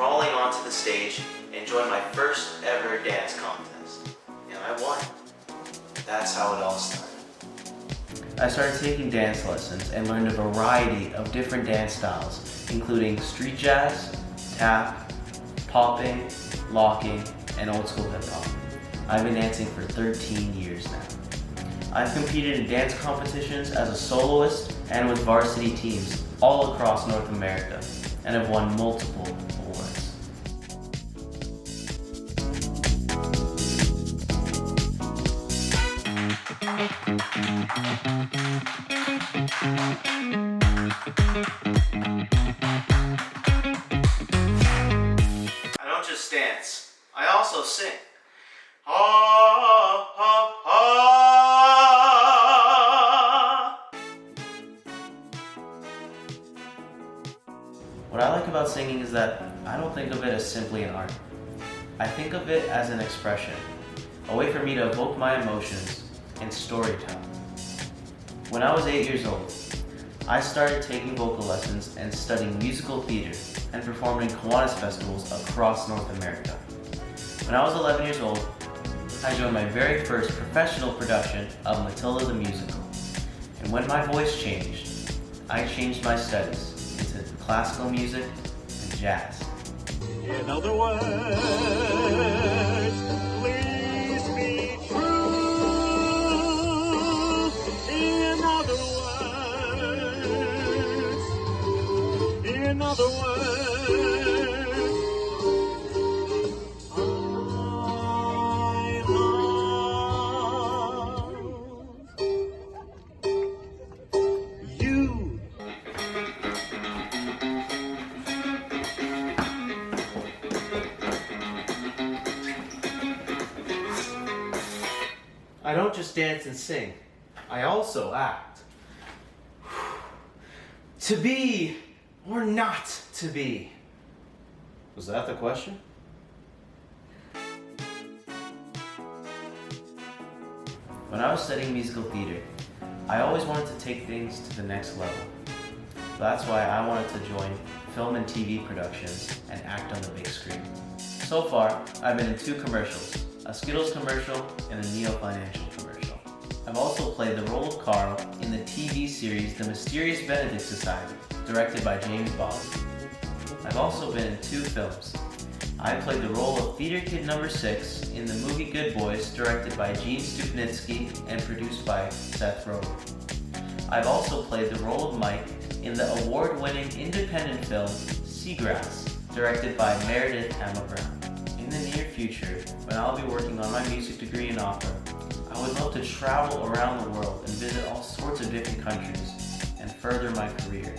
crawling onto the stage and joined my first ever dance contest. And I won. That's how it all started. I started taking dance lessons and learned a variety of different dance styles, including street jazz, tap, popping, locking, and old school hip hop. I've been dancing for 13 years now. I've competed in dance competitions as a soloist and with varsity teams all across North America and have won multiple awards. I don't just dance, I also sing. Ah, ah, ah. What I like about singing is that I don't think of it as simply an art. I think of it as an expression, a way for me to evoke my emotions and storytell. When I was 8 years old, I started taking vocal lessons and studying musical theater and performed in Kiwanis festivals across North America. When I was 11 years old, I joined my very first professional production of Matilda the musical. And when my voice changed, I changed my studies into classical music and jazz. In other words, please be true. In other words, I love you. I don't just dance and sing, I also act. To be or not to be? Was that the question? When I was studying musical theater, I always wanted to take things to the next level. That's why I wanted to join film and TV productions and act on the big screen. So far, I've been in 2 commercials, a Skittles commercial and a Neo Financial commercial. I've also played the role of Carl in the TV series The Mysterious Benedict Society, directed by James Bond. I've also been in 2 films. I played the role of Theater Kid number 6 in the movie Good Boys, directed by Gene Stupnitsky and produced by Seth Rogen. I've also played the role of Mike in the award-winning independent film Seagrass, directed by Meredith Emma Brown. In the near future, when I'll be working on my music degree in opera, I would love to travel around the world and visit all sorts of different countries and further my career.